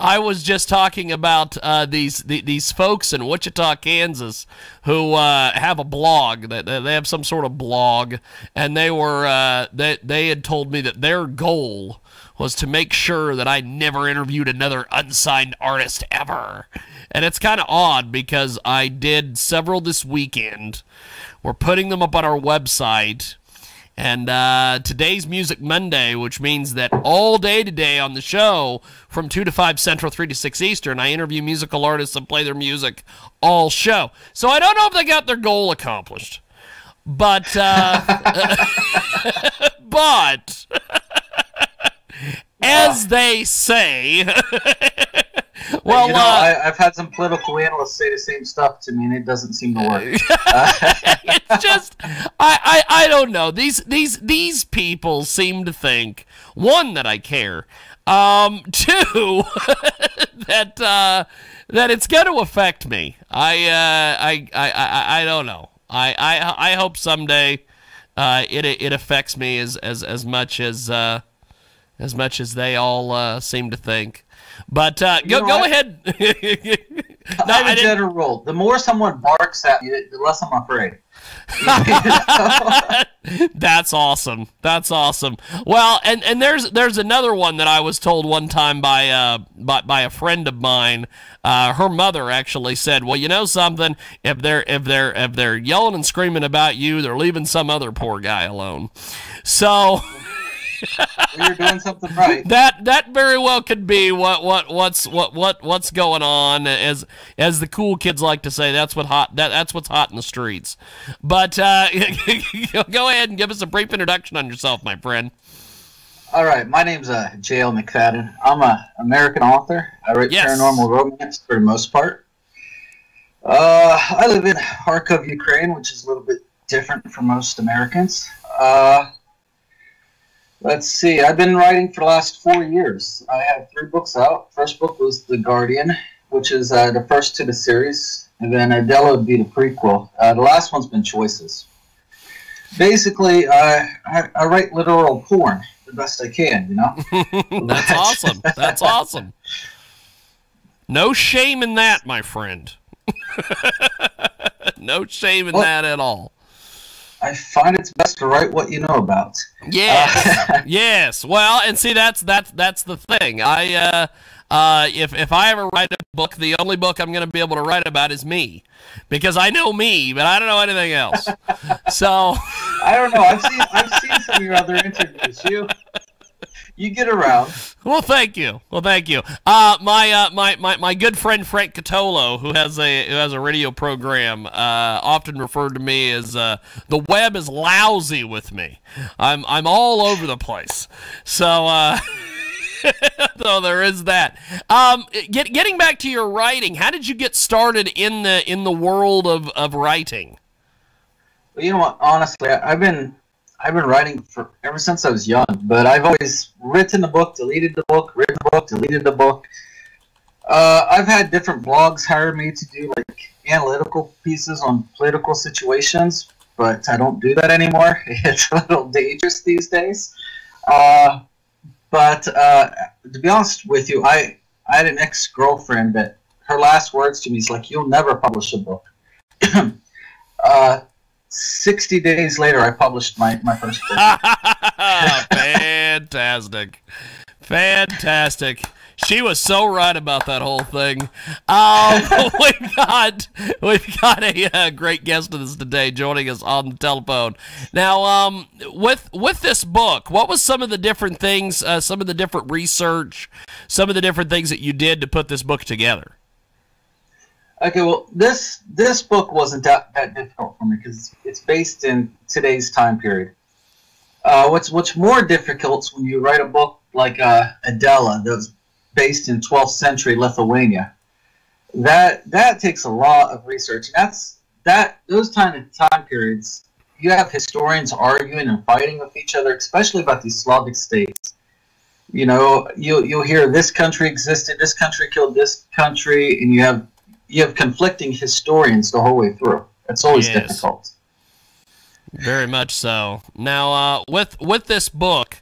I was just talking about these folks in Wichita, Kansas, who have a blog. That they have some sort of blog, and they had told me that their goal was to make sure that I never interviewed another unsigned artist ever. And it's kind of odd because I did several this weekend. We're putting them up on our website. And today's Music Monday, which means that all day today on the show, from 2 to 5 Central, 3 to 6 Eastern, I interview musical artists and play their music all show. So I don't know if they got their goal accomplished. But, but, as they say... Well, I've had some political analysts say the same stuff to me, and it doesn't seem to work. It's just, I don't know. These people seem to think, one, that I care, two, that it's going to affect me. I don't know. I hope someday it affects me as much as they all seem to think. But go ahead. I have a general rule. The more someone barks at me, the less I'm afraid. That's awesome. That's awesome. Well, and there's another one that I was told one time by a friend of mine. Her mother actually said, "Well, you know something? If they're yelling and screaming about you, they're leaving some other poor guy alone." So. Well, you're doing something right. That very well could be what's going on. As the cool kids like to say, that's what's hot in the streets. But go ahead and give us a brief introduction on yourself, my friend. All right, my name's J.L. McFadden. I'm an American author. I write paranormal romance for the most part. I live in Kharkov, Ukraine, which is a little bit different from most Americans. Let's see. I've been writing for the last 4 years. I have 3 books out. First book was The Guardian, which is the first to the series, and then Adela would be the prequel. The last one's been Choices. Basically, I write literal porn the best I can, you know? That's awesome. That's awesome. No shame in that, my friend. No shame in that at all. I find it's best to write what you know about. Yes, yes. Well, and see, that's the thing. If I ever write a book, the only book I'm going to be able to write about is me, because I know me, but I don't know anything else. So I don't know. I've seen some of your other interviews. You get around. Well, thank you. Well, thank you. My good friend Frank Catolo, who has a radio program, often referred to me as the web is lousy with me. I'm all over the place. So so there is that. Getting back to your writing, how did you get started in the world of writing? Well, you know what? Honestly, I've been writing for ever since I was young, but I've always written the book, deleted the book, written the book, deleted the book. I've had different blogs hire me to do like analytical pieces on political situations, but I don't do that anymore. It's a little dangerous these days. But to be honest with you, I had an ex-girlfriend that her last words to me is like, "You'll never publish a book." 60 days later, I published my first book. Fantastic. Fantastic. She was so right about that whole thing. We've got a great guest with us today, joining us on the telephone. Now, with this book, what was some of the different things, some of the different research, some of the different things that you did to put this book together? Okay, well, this book wasn't that difficult for me because it's based in today's time period. What's more difficult is when you write a book like Adela that was based in 12th century Lithuania. That takes a lot of research. Those time periods, you have historians arguing and fighting with each other, especially about these Slavic states. You know, you'll hear this country existed, this country killed this country, and you have conflicting historians the whole way through. It's always difficult. Very much so. Now, with this book,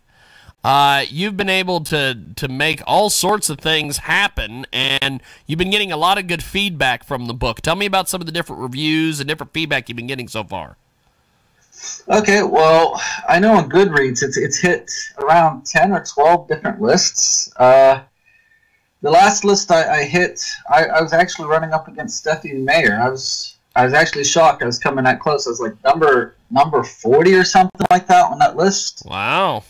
You've been able to make all sorts of things happen, and you've been getting a lot of good feedback from the book. Tell me about some of the different reviews and different feedback you've been getting so far. Okay, well, I know on Goodreads it's hit around 10 or 12 different lists. The last list I hit, I was actually running up against Stephanie Meyer. I was actually shocked. I was coming that close. I was like number 40 or something like that on that list. Wow.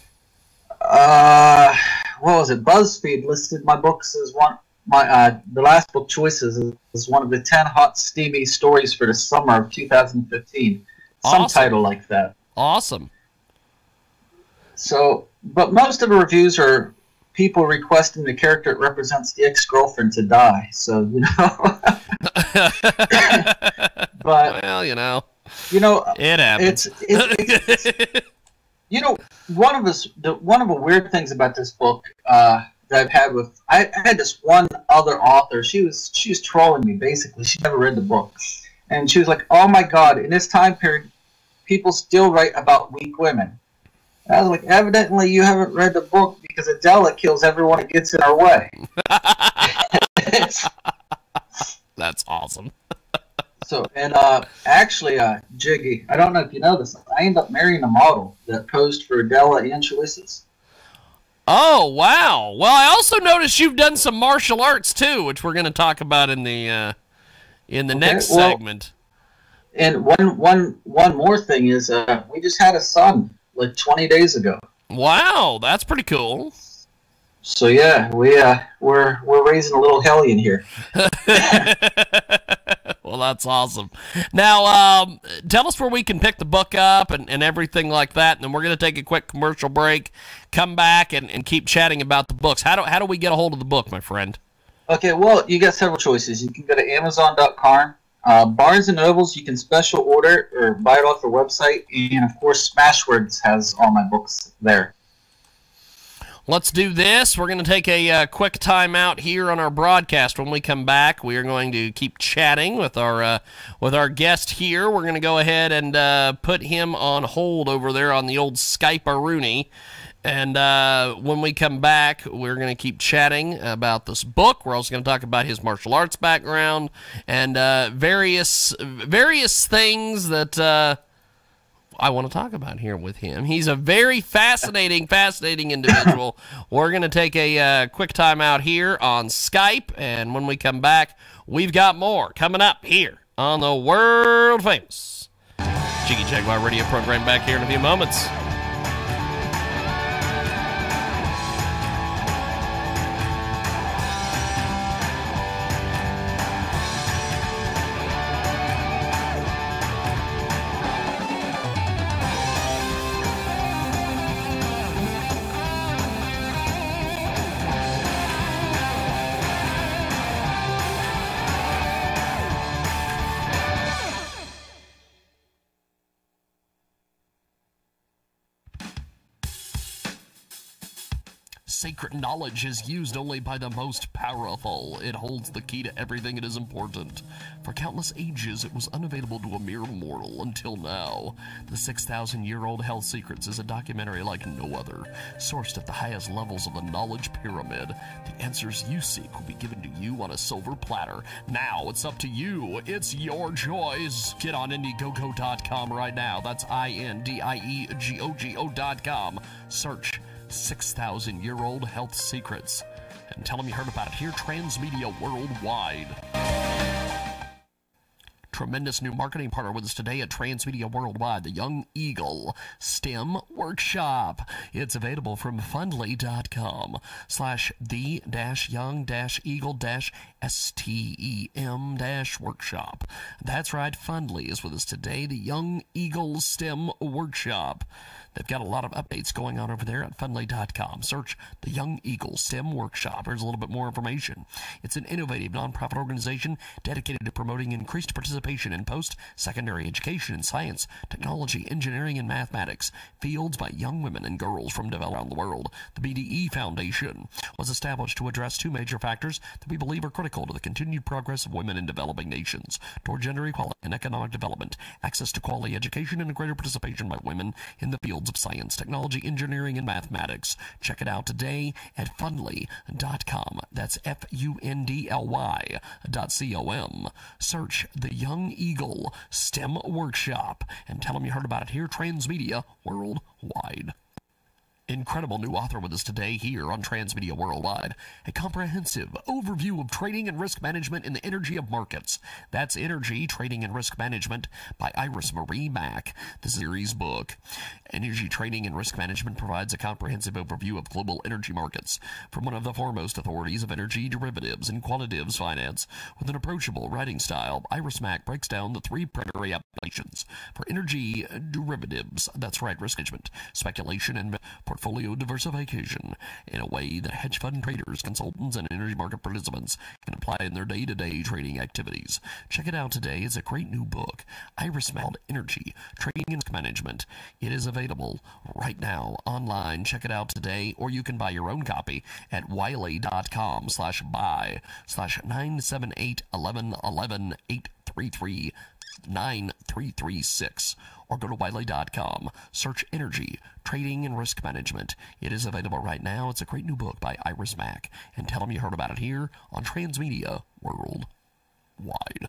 What was it? BuzzFeed listed my books as the last book choices is one of the 10 hot steamy stories for the summer of 2015. Some Awesome. title like that. Awesome. So, but most of the reviews are people requesting the character that represents the ex-girlfriend to die. So, but well, it happens. It's one of the weird things about this book that I've had I had this one other author. She was trolling me basically. She never read the book, and she was like, "Oh my God, in this time period, people still write about weak women." And I was like, "Evidently, you haven't read the book because Adela kills everyone that gets in her way." That's awesome. So, and actually, Jiggy, I don't know if you know this, I ended up marrying a model that posed for Adela and Chalices. Oh, wow. Well, I also noticed you've done some martial arts, too, which we're going to talk about in the next segment. And one more thing is, we just had a son, like 20 days ago. Wow, that's pretty cool. So, yeah, we're raising a little hellion here. Well, that's awesome. Now, tell us where we can pick the book up and everything like that, and then we're going to take a quick commercial break, come back, and keep chatting about the books. How do we get a hold of the book, my friend? Okay, well, you got several choices. You can go to Amazon.com. Barnes & Nobles, you can special order or buy it off their website, and, of course, Smashwords has all my books there. Let's do this. We're going to take a quick time out here on our broadcast. When we come back, we are going to keep chatting with our guest here. We're going to go ahead and put him on hold over there on the old Skype-a-rooney. And when we come back, we're going to keep chatting about this book. We're also going to talk about his martial arts background and various things that I want to talk about here with him. He's a very fascinating individual. We're going to take a quick time out here on Skype, and when we come back, we've got more coming up here on the world-famous Jiggy Jaguar radio program back here in a few moments. Sacred knowledge is used only by the most powerful. It holds the key to everything that is important. For countless ages, it was unavailable to a mere mortal until now. The 6,000-year-old Health Secrets is a documentary like no other, sourced at the highest levels of the knowledge pyramid. The answers you seek will be given to you on a silver platter. Now it's up to you. It's your choice. Get on Indiegogo.com right now. That's INDIEGOGO.com. Search 6,000-year-old Health Secrets and tell them you heard about it here, Transmedia Worldwide. Tremendous new marketing partner with us today at Transmedia Worldwide, the Young Eagle STEM Workshop. It's available from fundly.com/the-young-eagle-STEM-workshop. That's right, Fundly is with us today, the Young Eagle STEM Workshop. They've got a lot of updates going on over there at Fundly.com. Search the Young Eagle STEM Workshop. There's a little bit more information. It's an innovative nonprofit organization dedicated to promoting increased participation participation in post-secondary education in science, technology, engineering, and mathematics, fields by young women and girls from around the world. The BDE Foundation was established to address two major factors that we believe are critical to the continued progress of women in developing nations toward gender equality and economic development, access to quality education, and a greater participation by women in the fields of science, technology, engineering, and mathematics. Check it out today at fundly.com. That's fundly.com. Search the Young Eagle STEM Workshop and tell them you heard about it here, Transmedia Worldwide. Incredible new author with us today here on Transmedia Worldwide. A comprehensive overview of trading and risk management in the energy of markets. That's Energy, Trading and Risk Management by Iris Marie Mack, the series book. Energy Trading and Risk Management provides a comprehensive overview of global energy markets from one of the foremost authorities of energy derivatives and quantitative finance. With an approachable writing style, Iris Mack breaks down the three primary applications for energy derivatives. That's right, risk management, speculation, and portfolio diversification in a way that hedge fund traders, consultants, and energy market participants can apply in their day-to-day trading activities. Check it out today. It's a great new book, Iris Mack, Energy, Trading and Risk Management. It is available right now online. Check it out today, or you can buy your own copy at wiley.com/buy/978-1111-833 9336, or go to wiley.com, search Energy, Trading and Risk Management. It is available right now. It's a great new book by Iris Mack, and tell them you heard about it here on Transmedia Worldwide.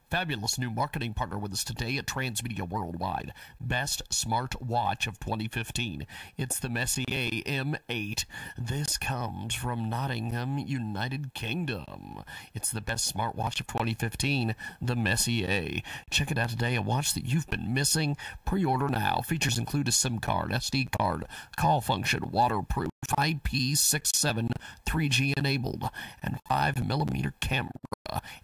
Fabulous new marketing partner with us today at Transmedia Worldwide. Best smart watch of 2015. It's the Messier M8. This comes from Nottingham, United Kingdom. It's the best smartwatch of 2015, the Messier. Check it out today, a watch that you've been missing. Pre-order now. Features include a SIM card, SD card, call function, waterproof, IP67 3G enabled, and 5mm camera,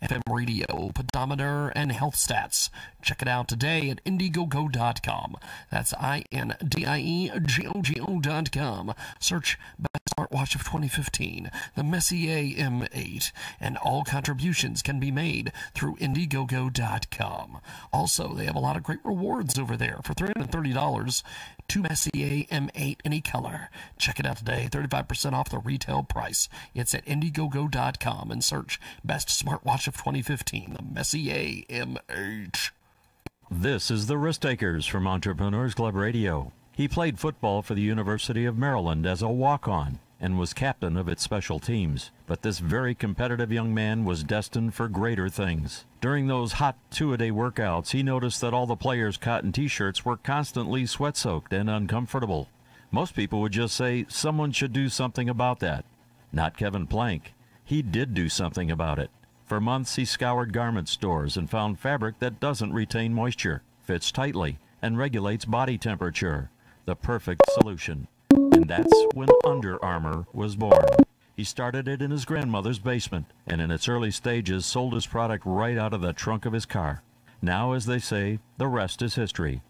FM radio, pedometer, and health stats. Check it out today at Indiegogo.com. That's INDIEGOGO.com. Search Best Smartwatch of 2015, the Messier M8, and all contributions can be made through Indiegogo.com. Also, they have a lot of great rewards over there for $330. To Messier M8 any color. Check it out today, 35% off the retail price. It's at Indiegogo.com and search Best Smartwatch of 2015, the Messier M8. This is the Risk Takers from Entrepreneurs Club Radio. He played football for the University of Maryland as a walk-on and was captain of its special teams. But this very competitive young man was destined for greater things. During those hot two-a-day workouts, he noticed that all the players' cotton t-shirts were constantly sweat-soaked and uncomfortable. Most people would just say someone should do something about that. Not Kevin Plank. He did do something about it. For months, he scoured garment stores and found fabric that doesn't retain moisture, fits tightly, and regulates body temperature. The perfect solution. And that's when Under Armour was born. He started it in his grandmother's basement, and in its early stages sold his product right out of the trunk of his car. Now, as they say, the rest is history.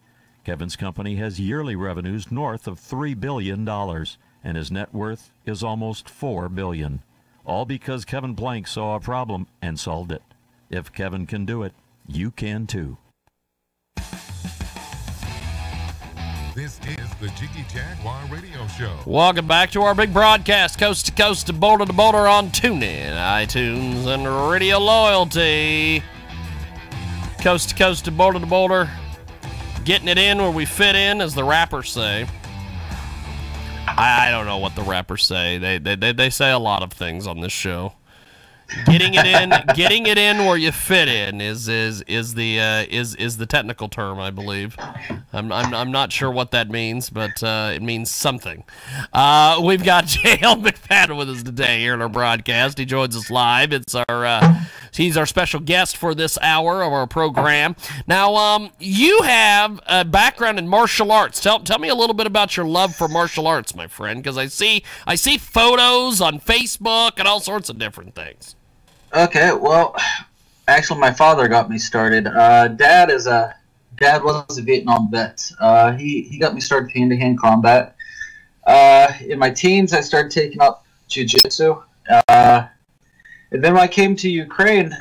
Kevin's company has yearly revenues north of $3 billion, and his net worth is almost $4 billion. All because Kevin Plank saw a problem and solved it. If Kevin can do it, you can too. This is the Jiggy Jaguar Radio Show. Welcome back to our big broadcast, coast to coast to border on TuneIn, iTunes, and Radio Loyalty. Coast to border, getting it in where we fit in, as the rappers say. I don't know what the rappers say. They say a lot of things on this show. Getting it in where you fit in is the technical term, I believe. I'm not sure what that means, but it means something. We've got J.L. McFadden with us today here in our broadcast. He joins us live. He's our special guest for this hour of our program. Now, you have a background in martial arts. Tell me a little bit about your love for martial arts, my friend, because I see photos on Facebook and all sorts of different things. Okay, well, actually, my father got me started. Dad was a Vietnam vet. He got me started hand-to-hand combat. In my teens, I started taking up jiu-jitsu. And then when I came to Ukraine,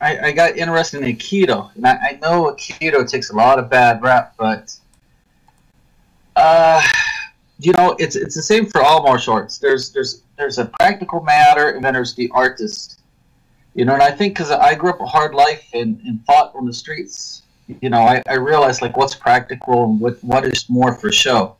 I got interested in Aikido. And I know Aikido takes a lot of bad rap, but you know, it's the same for all martial arts. There's a practical matter, and then there's the artist. You know, and I think because I grew up a hard life and fought on the streets, you know, I realized like what's practical and what is more for show.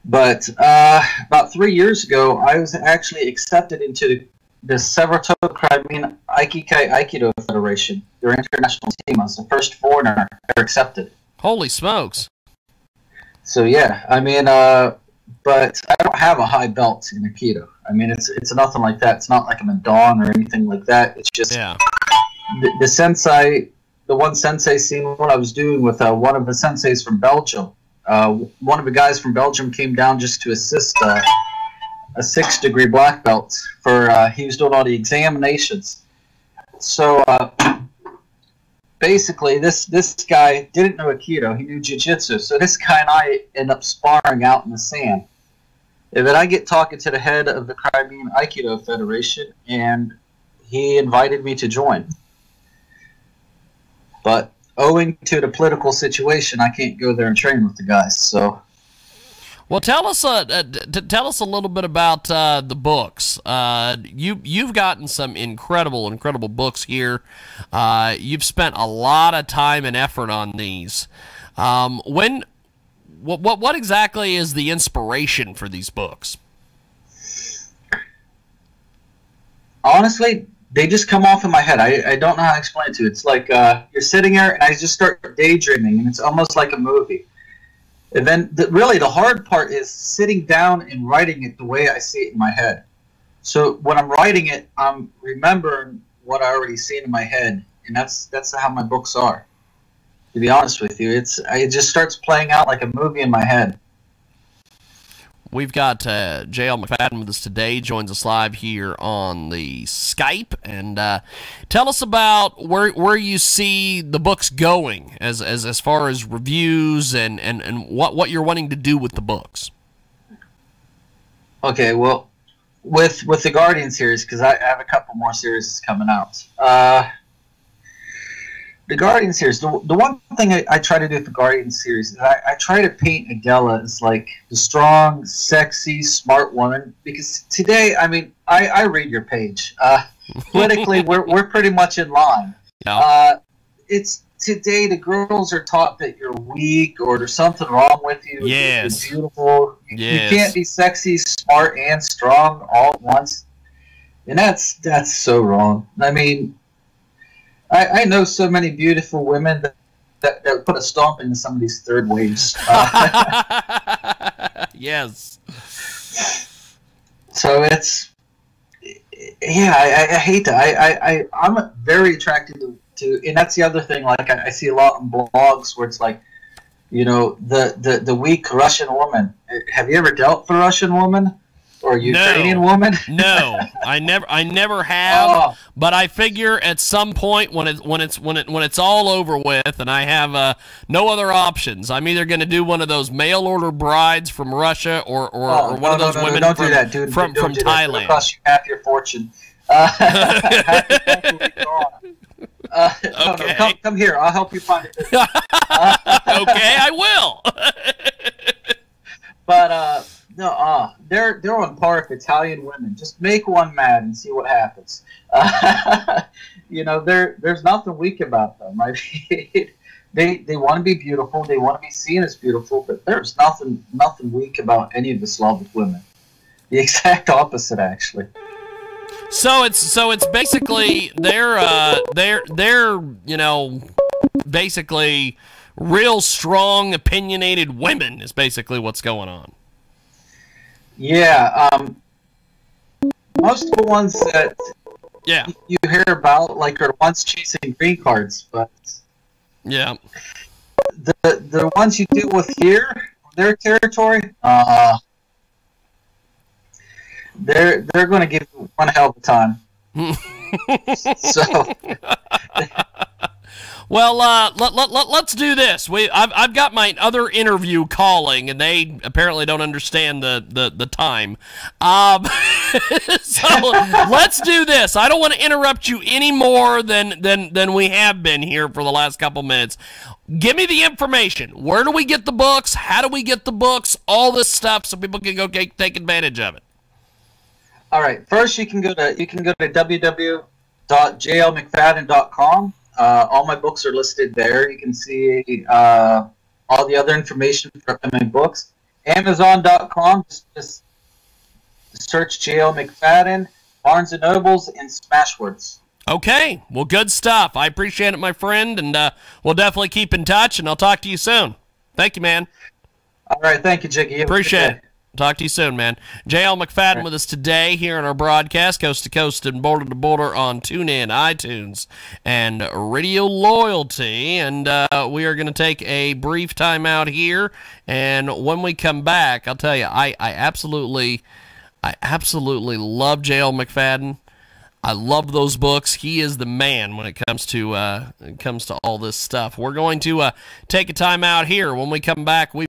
But about 3 years ago, I was actually accepted into the Severto-Crimean Aikikai Aikido Federation, their international team. I was the first foreigner ever accepted. Holy smokes! So yeah, I mean, but I don't have a high belt in Aikido. I mean, it's nothing like that. It's not like I'm a Dan or anything like that. It's just the sensei, the one sensei scene what I was doing with one of the senseis from Belgium. One of the guys from Belgium came down just to assist a 6-degree black belt for he was doing all the examinations. So basically, this guy didn't know Aikido. He knew Jiu-Jitsu. So this guy and I end up sparring out in the sand. And then I get talking to the head of the Crimean Aikido Federation, and he invited me to join. But owing to the political situation, I can't go there and train with the guys. So, well, tell us a little bit about the books. You've gotten some incredible books here. You've spent a lot of time and effort on these. What exactly is the inspiration for these books? Honestly, they just come off in my head. I don't know how to explain it to you. It's like you're sitting there, and I just start daydreaming, and it's almost like a movie. And then, really, the hard part is sitting down and writing it the way I see it in my head. So when I'm writing it, I'm remembering what I already seen in my head, and that's how my books are. To be honest with you, it just starts playing out like a movie in my head. We've got J.L. McFadden with us today. Joins us live here on the Skype, and tell us about where you see the books going as far as reviews and what you're wanting to do with the books. Okay, well, with the Guardian series, because I have a couple more series coming out. The Guardian series, the one thing I try to do with the Guardian series is I try to paint Adela as like the strong, sexy, smart woman. Because today, I mean, I read your page. Politically, we're pretty much in line. Yeah. It's today the girls are taught that you're weak or there's something wrong with you. Yes. You're beautiful. Yes. You can't be sexy, smart, and strong all at once. And that's so wrong. I mean, I know so many beautiful women that put a stomp into some of these third waves. Yes. So it's, yeah, I hate that. I'm very attracted to, and that's the other thing. Like I see a lot on blogs where it's like, you know, the weak Russian woman. Have you ever dealt with a Russian woman? Or a Ukrainian woman? No, I never have. Oh. But I figure at some point when it's all over with, and I have no other options, I'm either going to do one of those mail order brides from Russia, or one of those women don't do that, dude. from Don't do that. Thailand. It'll cost you half your fortune. Okay. No, come here. I'll help you find it. Okay, I will. But no, they're on par with Italian women. Just make one mad and see what happens. You know, there's nothing weak about them. I mean, they want to be beautiful. They want to be seen as beautiful. But there's nothing weak about any of the Slavic women. The exact opposite, actually. So it's basically they're you know, basically real strong, opinionated women is basically what's going on. Yeah, most of the ones that you hear about, like, are the ones chasing green cards, but yeah, the ones you deal with here, their territory, they're going to give you one hell of a time. So. Well, let's do this. I've got my other interview calling, and they apparently don't understand the time. So let's do this. I don't want to interrupt you any more than we have been here for the last couple minutes. Give me the information. Where do we get the books? How do we get the books? All this stuff so people can go take advantage of it. All right. First, you can go to www.jlmcfadden.com. All my books are listed there. You can see all the other information for my books. Amazon.com. Just search JL McFadden, Barnes & Nobles, and Smashwords. Okay. Well, good stuff. I appreciate it, my friend, and we'll definitely keep in touch, and I'll talk to you soon. Thank you, man. All right. Thank you, Jiggy. Appreciate it. Talk to you soon, man. J.L. McFadden with us today here in our broadcast, coast to coast and border to border on TuneIn, iTunes, and Radio Loyalty. And we are going to take a brief time out here. And when we come back, I'll tell you, I absolutely love J.L. McFadden. I love those books. He is the man when it comes to all this stuff. We're going to take a time out here. When we come back, we